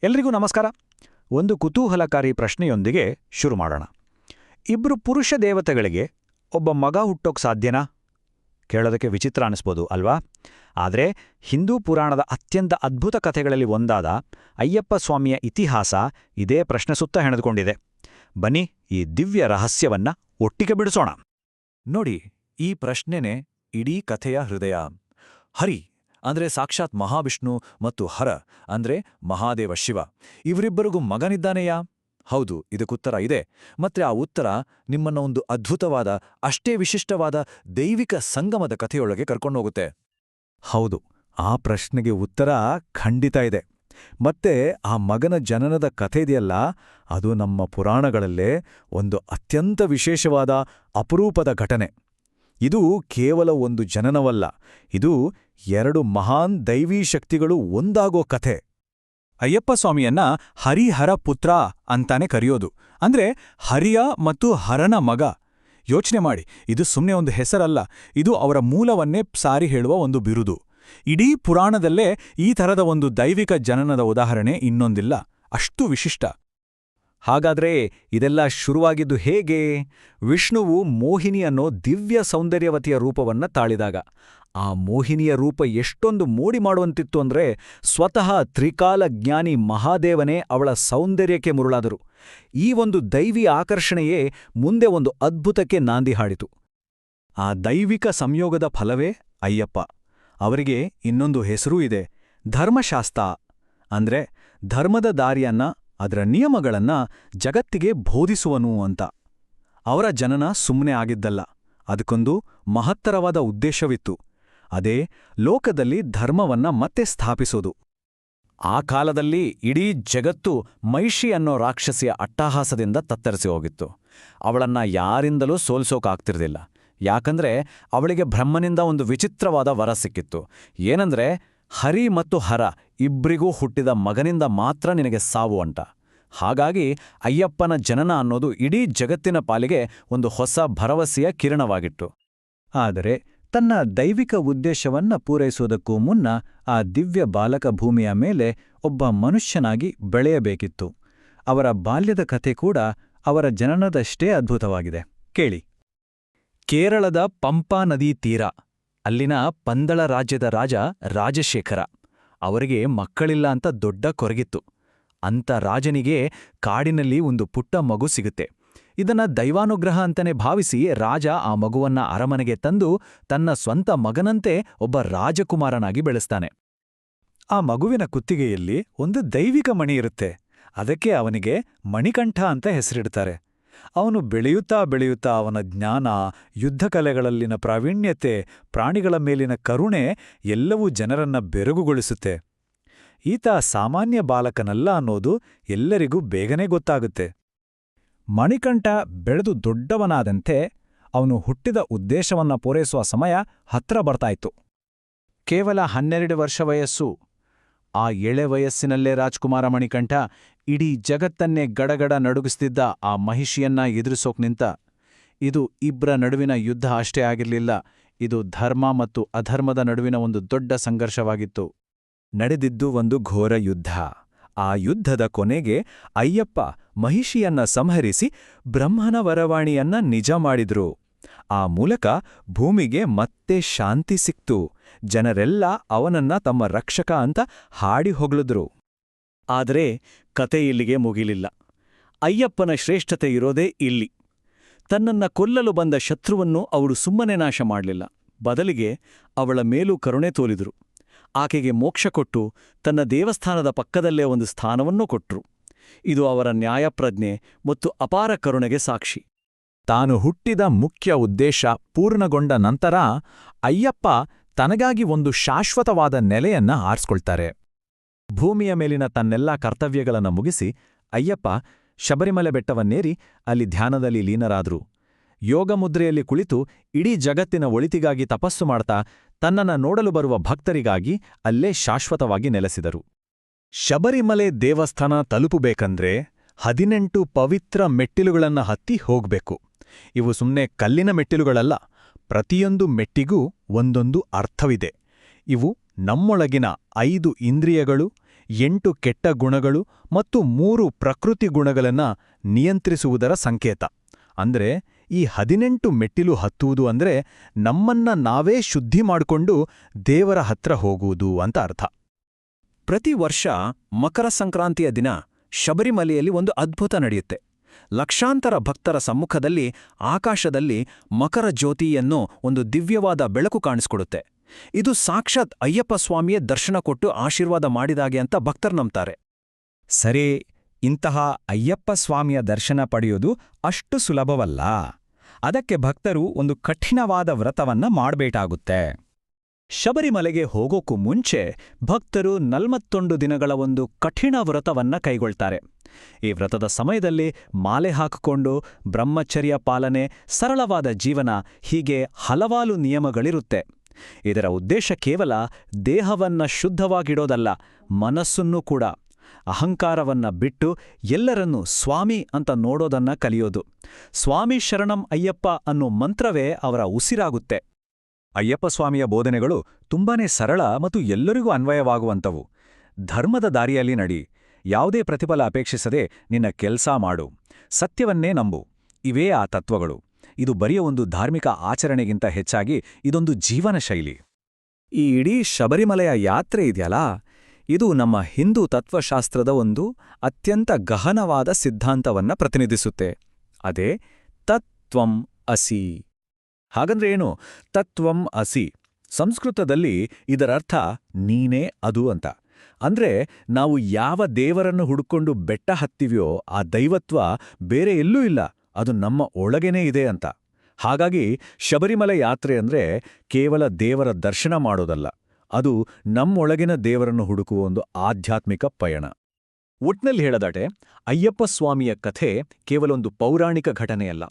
ಎಲ್ರಿಗೂ ನಮಸ್ಕಾರ. ಒಂದು ಕುತೂಹಲಕಾರಿ ಪ್ರಶ್ನೆಯೊಂದಿಗೆ ಶುರು ಮಾಡೋಣ. ಇಬ್ರು ಪುರುಷ ದೇವತೆಗಳಿಗೆ ಒಬ್ಬ ಮಗ ಹುಟ್ಟೋಕ್ ಸಾಧ್ಯನಾ? ಕೇಳೋದಕ್ಕೆ ವಿಚಿತ್ರ ಅನಿಸ್ಬೋದು ಅಲ್ವಾ? ಆದರೆ ಹಿಂದೂ ಪುರಾಣದ ಅತ್ಯಂತ ಅದ್ಭುತ ಕಥೆಗಳಲ್ಲಿ ಒಂದಾದ ಅಯ್ಯಪ್ಪ ಸ್ವಾಮಿಯ ಇತಿಹಾಸ ಇದೇ ಪ್ರಶ್ನೆ ಸುತ್ತ ಹೆಣೆದುಕೊಂಡಿದೆ. ಬನ್ನಿ ಈ ದಿವ್ಯ ರಹಸ್ಯವನ್ನ ಒಟ್ಟಿಗೆ ಬಿಡಿಸೋಣ. ನೋಡಿ, ಈ ಪ್ರಶ್ನೆನೇ ಇಡೀ ಕಥೆಯ ಹೃದಯ. ಹರಿ ಅಂದ್ರೆ ಸಾಕ್ಷಾತ್ ಮಹಾವಿಷ್ಣು ಮತ್ತು ಹರ ಅಂದ್ರೆ ಮಹಾದೇವ ಶಿವ, ಇವರಿಬ್ಬರಿಗೂ ಮಗನಿದ್ದಾನೆಯಾ? ಹೌದು, ಇದಕ್ಕುತ್ತರ ಇದೆ. ಮತ್ತೆ ಆ ಉತ್ತರ ನಿಮ್ಮನ್ನ ಒಂದು ಅದ್ಭುತವಾದ, ಅಷ್ಟೇ ವಿಶಿಷ್ಟವಾದ ದೈವಿಕ ಸಂಗಮದ ಕಥೆಯೊಳಗೆ ಕರ್ಕೊಂಡೋಗುತ್ತೆ. ಹೌದು, ಆ ಪ್ರಶ್ನೆಗೆ ಉತ್ತರ ಖಂಡಿತ ಇದೆ. ಮತ್ತೆ ಆ ಮಗನ ಜನನದ ಕಥೆ ಇದೆಯಲ್ಲ, ಅದು ನಮ್ಮ ಪುರಾಣಗಳಲ್ಲೇ ಒಂದು ಅತ್ಯಂತ ವಿಶೇಷವಾದ ಅಪರೂಪದ ಘಟನೆ. ಇದು ಕೇವಲ ಒಂದು ಜನನವಲ್ಲ, ಇದು ಎರಡು ಮಹಾನ್ ದೈವೀ ಶಕ್ತಿಗಳು ಒಂದಾಗೋ ಕಥೆ. ಅಯ್ಯಪ್ಪ ಸ್ವಾಮಿಯನ್ನ ಹರಿಹರ ಪುತ್ರ ಅಂತಾನೆ ಕರೆಯೋದು. ಅಂದ್ರೆ ಹರಿಯ ಮತ್ತು ಹರನ ಮಗ. ಯೋಚನೆ ಮಾಡಿ, ಇದು ಸುಮ್ಮನೆ ಒಂದು ಹೆಸರಲ್ಲ, ಇದು ಅವರ ಮೂಲವನ್ನೇ ಸಾರಿ ಹೇಳುವ ಒಂದು ಬಿರುದು. ಇಡೀ ಪುರಾಣದಲ್ಲೇ ಈ ಥರದ ಒಂದು ದೈವಿಕ ಜನನದ ಉದಾಹರಣೆ ಇನ್ನೊಂದಿಲ್ಲ, ಅಷ್ಟು ವಿಶಿಷ್ಟ. ಹಾಗಾದ್ರೆ ಇದೆಲ್ಲ ಶುರುವಾಗಿದ್ದು ಹೇಗೆ? ವಿಷ್ಣುವು ಮೋಹಿನಿ ಅನ್ನೋ ದಿವ್ಯ ಸೌಂದರ್ಯವತಿಯ ರೂಪವನ್ನ ತಾಳಿದಾಗ. ಆ ಮೋಹಿನಿಯ ರೂಪ ಎಷ್ಟೊಂದು ಮೋಡಿ ಮಾಡುವಂತಿತ್ತು ಅಂದ್ರೆ, ಸ್ವತಃ ತ್ರಿಕಾಲ ಜ್ಞಾನಿ ಮಹಾದೇವನೇ ಅವಳ ಸೌಂದರ್ಯಕ್ಕೆ ಮುರುಳಾದರು. ಈ ಒಂದು ದೈವಿ ಆಕರ್ಷಣೆಯೇ ಮುಂದೆ ಒಂದು ಅದ್ಭುತಕ್ಕೆ ನಾಂದಿ ಹಾಡಿತು. ಆ ದೈವಿಕ ಸಂಯೋಗದ ಫಲವೇ ಅಯ್ಯಪ್ಪ. ಅವರಿಗೆ ಇನ್ನೊಂದು ಹೆಸರೂ ಇದೆ, ಧರ್ಮಶಾಸ್ತ್ರ. ಅಂದ್ರೆ ಧರ್ಮದ ದಾರಿಯನ್ನ, ಅದರ ನಿಯಮಗಳನ್ನ ಜಗತ್ತಿಗೆ ಬೋಧಿಸುವನು ಅಂತ. ಅವರ ಜನನ ಸುಮ್ಮನೆ ಆಗಿದ್ದಲ್ಲ, ಅದಕ್ಕೊಂದು ಮಹತ್ತರವಾದ ಉದ್ದೇಶವಿತ್ತು. ಅದೇ ಲೋಕದಲ್ಲಿ ಧರ್ಮವನ್ನ ಮತ್ತೆ ಸ್ಥಾಪಿಸೋದು. ಆ ಕಾಲದಲ್ಲಿ ಇಡೀ ಜಗತ್ತು ಮಹಿಷಿ ಅನ್ನೋ ರಾಕ್ಷಸಿಯ ಅಟ್ಟಹಾಸದಿಂದ ತತ್ತರಿಸಿ ಹೋಗಿತ್ತು. ಅವಳನ್ನ ಯಾರಿಂದಲೂ ಸೋಲ್ಸೋಕಾಗ್ತಿರ್ಲಿಲ್ಲ. ಯಾಕಂದ್ರೆ ಅವಳಿಗೆ ಬ್ರಹ್ಮನಿಂದ ಒಂದು ವಿಚಿತ್ರವಾದ ವರ ಸಿಕ್ಕಿತ್ತು. ಏನಂದ್ರೆ, ಹರಿ ಮತ್ತು ಹರ ಇಬ್ರಿಗೂ ಹುಟ್ಟಿದ ಮಗನಿಂದ ಮಾತ್ರ ನಿನಗೆ ಸಾವು ಅಂತ. ಹಾಗಾಗಿ ಅಯ್ಯಪ್ಪನ ಜನನ ಅನ್ನೋದು ಇಡೀ ಜಗತ್ತಿನ ಪಾಲಿಗೆ ಒಂದು ಹೊಸ ಭರವಸೆಯ ಕಿರಣವಾಗಿತ್ತು. ಆದರೆ ತನ್ನ ದೈವಿಕ ಉದ್ದೇಶವನ್ನ ಪೂರೈಸುವುದಕ್ಕೂ ಮುನ್ನ ಆ ದಿವ್ಯ ಬಾಲಕ ಭೂಮಿಯ ಮೇಲೆ ಒಬ್ಬ ಮನುಷ್ಯನಾಗಿ ಬೆಳೆಯಬೇಕಿತ್ತು. ಅವರ ಬಾಲ್ಯದ ಕಥೆ ಕೂಡ ಅವರ ಜನನದಷ್ಟೇ ಅದ್ಭುತವಾಗಿದೆ. ಕೇಳಿ. ಕೇರಳದ ಪಂಪಾ ನದೀ ತೀರ, ಅಲ್ಲಿನ ಪಂದಳ ರಾಜ್ಯದ ರಾಜ ರಾಜಶೇಖರ. ಅವರಿಗೆ ಮಕ್ಕಳಿಲ್ಲ ಅಂತ ದೊಡ್ಡ ಕೊರಗಿತ್ತು. ಅಂಥ ರಾಜನಿಗೆ ಕಾಡಿನಲ್ಲಿ ಒಂದು ಪುಟ್ಟ ಮಗು ಸಿಗುತ್ತೆ. ಇದನ್ನ ದೈವಾನುಗ್ರಹ ಅಂತಾನೆ ಭಾವಿಸಿ ರಾಜ ಆ ಮಗುವನ್ನ ಅರಮನೆಗೆ ತಂದು ತನ್ನ ಸ್ವಂತ ಮಗನಂತೆ ಒಬ್ಬ ರಾಜಕುಮಾರನಾಗಿ ಬೆಳೆಸ್ತಾನೆ. ಆ ಮಗುವಿನ ಕುತ್ತಿಗೆಯಲ್ಲಿ ಒಂದು ದೈವಿಕ ಮಣಿ ಇರುತ್ತೆ. ಅದಕ್ಕೆ ಅವನಿಗೆ ಮಣಿಕಂಠ ಅಂತ ಹೆಸರಿಡ್ತಾರೆ. ಅವನು ಬೆಳೆಯುತ್ತಾ ಬೆಳೆಯುತ್ತಾ ಅವನ ಜ್ಞಾನ, ಯುದ್ಧಕಲೆಗಳಲ್ಲಿನ ಪ್ರಾವೀಣ್ಯತೆ, ಪ್ರಾಣಿಗಳ ಮೇಲಿನ ಕರುಣೆ ಎಲ್ಲವೂ ಜನರನ್ನ ಬೆರಗುಗೊಳಿಸುತ್ತೆ. ಈತ ಸಾಮಾನ್ಯ ಬಾಲಕನಲ್ಲ ಅನ್ನೋದು ಎಲ್ಲರಿಗೂ ಬೇಗನೆ ಗೊತ್ತಾಗುತ್ತೆ. ಮಣಿಕಂಠ ಬೆಳೆದು ದೊಡ್ಡವನಾದಂತೆ ಅವನು ಹುಟ್ಟಿದ ಉದ್ದೇಶವನ್ನ ಪೂರೈಸುವ ಸಮಯ ಹತ್ರ ಬರ್ತಾಯಿತ್ತು. ಕೇವಲ 12 ವರ್ಷ ವಯಸ್ಸು. ಆ ಎಳೆ ವಯಸ್ಸಿನಲ್ಲೇ ರಾಜ್ಕುಮಾರ ಮಣಿಕಂಠ ಇಡೀ ಜಗತ್ತನ್ನೇ ಗಡಗಡ ನಡುಗಿಸ್ತಿದ್ದ ಆ ಮಹಿಷಿಯನ್ನ ಎದುರಿಸೋಕ್ ನಿಂತ. ಇದು ಇಬ್ರ ನಡುವಿನ ಯುದ್ಧ ಅಷ್ಟೇ ಆಗಿರಲಿಲ್ಲ, ಇದು ಧರ್ಮ ಮತ್ತು ಅಧರ್ಮದ ನಡುವಿನ ಒಂದು ದೊಡ್ಡ ಸಂಘರ್ಷವಾಗಿತ್ತು. ನಡೆದಿದ್ದು ಒಂದು ಘೋರ ಯುದ್ಧ. ಆ ಯುದ್ಧದ ಕೊನೆಗೆ ಅಯ್ಯಪ್ಪ ಮಹಿಷಿಯನ್ನ ಸಂಹರಿಸಿ ಬ್ರಹ್ಮನ ವರವಾಣಿಯನ್ನ ನಿಜ ಮಾಡಿದ್ರು. ಆ ಮೂಲಕ ಭೂಮಿಗೆ ಮತ್ತೆ ಶಾಂತಿ ಸಿಕ್ತು. ಜನರೆಲ್ಲ ಅವನನ್ನ ತಮ್ಮ ರಕ್ಷಕ ಅಂತ ಹಾಡಿ ಹೊಗಳಿದ್ರು. ಆದರೆ ಕತೆ ಇಲ್ಲಿಗೆ ಮುಗಿಲಿಲ್ಲ. ಅಯ್ಯಪ್ಪನ ಶ್ರೇಷ್ಠತೆ ಇರೋದೇ ಇಲ್ಲಿ. ತನ್ನನ್ನ ಕೊಲ್ಲಲು ಬಂದ ಶತ್ರುವನ್ನು ಅವಳು ಸುಮ್ಮನೆ ನಾಶ ಮಾಡಲಿಲ್ಲ. ಬದಲಿಗೆ ಅವಳ ಮೇಲೂ ಕರುಣೆ ತೋರಿದ್ರು. ಆಕೆಗೆ ಮೋಕ್ಷ ಕೊಟ್ಟು ತನ್ನ ದೇವಸ್ಥಾನದ ಪಕ್ಕದಲ್ಲೇ ಒಂದು ಸ್ಥಾನವನ್ನೂ ಕೊಟ್ರು. ಇದು ಅವರ ನ್ಯಾಯಪ್ರಜ್ಞೆ ಮತ್ತು ಅಪಾರ ಕರುಣೆಗೆ ಸಾಕ್ಷಿ. ತಾನು ಹುಟ್ಟಿದ ಮುಖ್ಯ ಉದ್ದೇಶ ಪೂರ್ಣಗೊಂಡ ನಂತರ ಅಯ್ಯಪ್ಪ ತನಗಾಗಿ ಒಂದು ಶಾಶ್ವತವಾದ ನೆಲೆಯನ್ನ ಆರಿಸ್ಕೊಳ್ತಾರೆ. ಭೂಮಿಯ ಮೇಲಿನ ತನ್ನೆಲ್ಲ ಕರ್ತವ್ಯಗಳನ್ನು ಮುಗಿಸಿ ಅಯ್ಯಪ್ಪ ಶಬರಿಮಲೆ ಬೆಟ್ಟವನ್ನೇರಿ ಅಲ್ಲಿ ಧ್ಯಾನದಲ್ಲಿ ಲೀನರಾದ್ರು. ಯೋಗಮುದ್ರೆಯಲ್ಲಿ ಕುಳಿತು ಇಡೀ ಜಗತ್ತಿನ ಒಳಿತಿಗಾಗಿ ತಪಸ್ಸು ಮಾಡ್ತಾ ತನ್ನನ್ನ ನೋಡಲು ಬರುವ ಭಕ್ತರಿಗಾಗಿ ಅಲ್ಲೇ ಶಾಶ್ವತವಾಗಿ ನೆಲೆಸಿದರು. ಶಬರಿಮಲೆ ದೇವಸ್ಥಾನ ತಲುಪಬೇಕಂದ್ರೆ 18 ಪವಿತ್ರ ಮೆಟ್ಟಿಲುಗಳನ್ನ ಹತ್ತಿ ಹೋಗ್ಬೇಕು. ಇವು ಸುಮ್ಮನೆ ಕಲ್ಲಿನ ಮೆಟ್ಟಿಲುಗಳಲ್ಲ, ಪ್ರತಿಯೊಂದು ಮೆಟ್ಟಿಗೂ ಒಂದೊಂದು ಅರ್ಥವಿದೆ. ಇವು ನಮ್ಮೊಳಗಿನ 5 ಇಂದ್ರಿಯಗಳು, 8 ಕೆಟ್ಟ ಗುಣಗಳು ಮತ್ತು 3 ಪ್ರಕೃತಿ ಗುಣಗಳನ್ನು ನಿಯಂತ್ರಿಸುವುದರ ಸಂಕೇತ. ಅಂದ್ರೆ ಈ 18 ಮೆಟ್ಟಿಲು ಹತ್ತುವುದು ಅಂದ್ರೆ ನಮ್ಮನ್ನ ನಾವೇ ಶುದ್ಧಿ ಮಾಡಿಕೊಂಡು ದೇವರ ಹತ್ರ ಹೋಗುವುದು ಅಂತ ಅರ್ಥ. ಪ್ರತಿ ವರ್ಷ ಮಕರ ಸಂಕ್ರಾಂತಿಯ ದಿನ ಶಬರಿಮಲೆಯಲ್ಲಿ ಒಂದು ಅದ್ಭುತ ನಡೆಯುತ್ತೆ. ಲಕ್ಷಾಂತರ ಭಕ್ತರ ಸಮ್ಮುಖದಲ್ಲಿ ಆಕಾಶದಲ್ಲಿ ಮಕರ ಜ್ಯೋತಿಯನ್ನು ಒಂದು ದಿವ್ಯವಾದ ಬೆಳಕು ಕಾಣಿಸ್ಕೊಡುತ್ತೆ. ಇದು ಸಾಕ್ಷಾತ್ ಅಯ್ಯಪ್ಪ ಸ್ವಾಮಿಯೇ ದರ್ಶನ ಕೊಟ್ಟು ಆಶೀರ್ವಾದ ಮಾಡಿದಾಗೆ ಅಂತ ಭಕ್ತರು ನಂಬ್ತಾರೆ. ಸರಿ, ಇಂತಹ ಅಯ್ಯಪ್ಪ ಸ್ವಾಮಿಯ ದರ್ಶನ ಪಡೆಯೋದು ಅಷ್ಟು ಸುಲಭವಲ್ಲ. ಅದಕ್ಕೆ ಭಕ್ತರು ಒಂದು ಕಠಿಣವಾದ ವ್ರತವನ್ನ ಮಾಡಬೇಕಾಗುತ್ತೆ. ಶಬರಿಮಲೆಗೆ ಹೋಗೋಕ್ಕೂ ಮುಂಚೆ ಭಕ್ತರು 41 ದಿನಗಳ ಒಂದು ಕಠಿಣ ವ್ರತವನ್ನ ಕೈಗೊಳ್ತಾರೆ. ಈ ವ್ರತದ ಸಮಯದಲ್ಲಿ ಮಾಲೆ ಹಾಕಿಕೊಂಡು ಬ್ರಹ್ಮಚರ್ಯ ಪಾಲನೆ, ಸರಳವಾದ ಜೀವನ, ಹೀಗೆ ಹಲವಾರು ನಿಯಮಗಳಿರುತ್ತೆ. ಇದರ ಉದ್ದೇಶ ಕೇವಲ ದೇಹವನ್ನ ಶುದ್ಧವಾಗಿಡೋದಲ್ಲ, ಮನಸ್ಸನ್ನೂ ಕೂಡ. ಅಹಂಕಾರವನ್ನ ಬಿಟ್ಟು ಎಲ್ಲರನ್ನೂ ಸ್ವಾಮಿ ಅಂತ ನೋಡೋದನ್ನ ಕಲಿಯೋದು. ಸ್ವಾಮಿ ಶರಣಂ ಅಯ್ಯಪ್ಪ ಅನ್ನೋ ಮಂತ್ರವೇ ಅವರ ಉಸಿರಾಗುತ್ತೆ. ಅಯ್ಯಪ್ಪ ಸ್ವಾಮಿಯ ಬೋಧನೆಗಳು ತುಂಬಾನೇ ಸರಳ ಮತ್ತು ಎಲ್ಲರಿಗೂ ಅನ್ವಯವಾಗುವಂಥವು. ಧರ್ಮದ ದಾರಿಯಲ್ಲಿ ನಡಿ, ಯಾವುದೇ ಪ್ರತಿಫಲ ಅಪೇಕ್ಷಿಸದೆ ನಿನ್ನ ಕೆಲ್ಸ ಮಾಡು, ಸತ್ಯವನ್ನೇ ನಂಬು. ಇವೇ ಆ ತತ್ವಗಳು. ಇದು ಬರಿಯ ಒಂದು ಧಾರ್ಮಿಕ ಆಚರಣೆಗಿಂತ ಹೆಚ್ಚಾಗಿ ಇದೊಂದು ಜೀವನ ಶೈಲಿ. ಈ ಇಡೀ ಶಬರಿಮಲೆಯ ಯಾತ್ರೆ ಇದೆಯಲ್ಲ, ಇದು ನಮ್ಮ ಹಿಂದೂ ತತ್ವಶಾಸ್ತ್ರದ ಒಂದು ಅತ್ಯಂತ ಗಹನವಾದ ಸಿದ್ಧಾಂತವನ್ನ ಪ್ರತಿನಿಧಿಸುತ್ತೆ. ಅದೇ ತತ್ವಂ ಅಸಿ. ಹಾಗಂದ್ರೆ ಏನು? ತತ್ವಂ ಅಸಿ ಸಂಸ್ಕೃತದಲ್ಲಿ ಇದರರ್ಥ ನೀನೇ ಅದು ಅಂತ. ಅಂದ್ರೆ ನಾವು ಯಾವ ದೇವರನ್ನು ಹುಡುಕೊಂಡು ಬೆಟ್ಟ ಹತ್ತಿವ್ಯೋ ಆ ದೈವತ್ವ ಬೇರೆ ಎಲ್ಲೂ ಇಲ್ಲ, ಅದು ನಮ್ಮ ಒಳಗೇನೇ ಇದೆ ಅಂತ. ಹಾಗಾಗಿ ಶಬರಿಮಲೆ ಯಾತ್ರೆ ಅಂದ್ರೆ ಕೇವಲ ದೇವರ ದರ್ಶನ ಮಾಡೋದಲ್ಲ, ಅದು ನಮ್ಮೊಳಗಿನ ದೇವರನ್ನು ಹುಡುಕುವ ಒಂದು ಆಧ್ಯಾತ್ಮಿಕ ಪಯಣ. ಒಟ್ನಲ್ಲಿ ಹೇಳದಾಟೆ, ಅಯ್ಯಪ್ಪ ಸ್ವಾಮಿಯ ಕಥೆ ಕೇವಲ ಒಂದು ಪೌರಾಣಿಕ ಘಟನೆಯಲ್ಲ.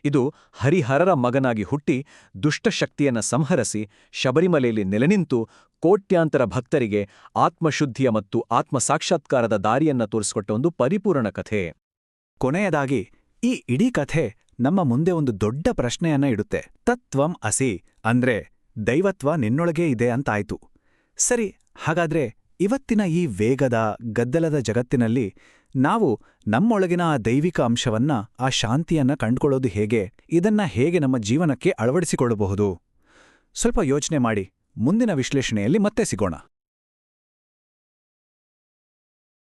ಇದು ಹರಿಹರರ ಮಗನಾಗಿ ಹುಟ್ಟಿ ದುಷ್ಟಶಕ್ತಿಯನ್ನ ಸಂಹರಿಸಿ ಶಬರಿಮಲೆಯಲ್ಲಿ ನೆಲೆನಿಂತು ಕೋಟ್ಯಾಂತರ ಭಕ್ತರಿಗೆ ಆತ್ಮಶುದ್ಧಿಯ ಮತ್ತು ಆತ್ಮಸಾಕ್ಷಾತ್ಕಾರದ ದಾರಿಯನ್ನ ತೋರಿಸಿಕೊಟ್ಟ ಒಂದು ಪರಿಪೂರ್ಣ ಕಥೆ. ಕೊನೆಯದಾಗಿ ಈ ಇಡೀ ಕಥೆ ನಮ್ಮ ಮುಂದೆ ಒಂದು ದೊಡ್ಡ ಪ್ರಶ್ನೆಯನ್ನ ಇಡುತ್ತೆ. ತತ್ವಂ ಅಸಿ ಅಂದ್ರೆ ದೈವತ್ವ ನಿನ್ನೊಳಗೇ ಇದೆ ಅಂತಾಯ್ತು. ಸರಿ, ಹಾಗಾದ್ರೆ ಇವತ್ತಿನ ಈ ವೇಗದ ಗದ್ದಲದ ಜಗತ್ತಿನಲ್ಲಿ ನಾವು ನಮ್ಮೊಳಗಿನ ಆ ದೈವಿಕ ಅಂಶವನ್ನ, ಆ ಶಾಂತಿಯನ್ನ ಕಂಡುಕೊಳ್ಳೋದು ಹೇಗೆ? ಇದನ್ನ ಹೇಗೆ ನಮ್ಮ ಜೀವನಕ್ಕೆ ಅಳವಡಿಸಿಕೊಳ್ಳಬಹುದು? ಸ್ವಲ್ಪ ಯೋಚನೆ ಮಾಡಿ. ಮುಂದಿನ ವಿಶ್ಲೇಷಣೆಯಲ್ಲಿ ಮತ್ತೆ ಸಿಗೋಣ.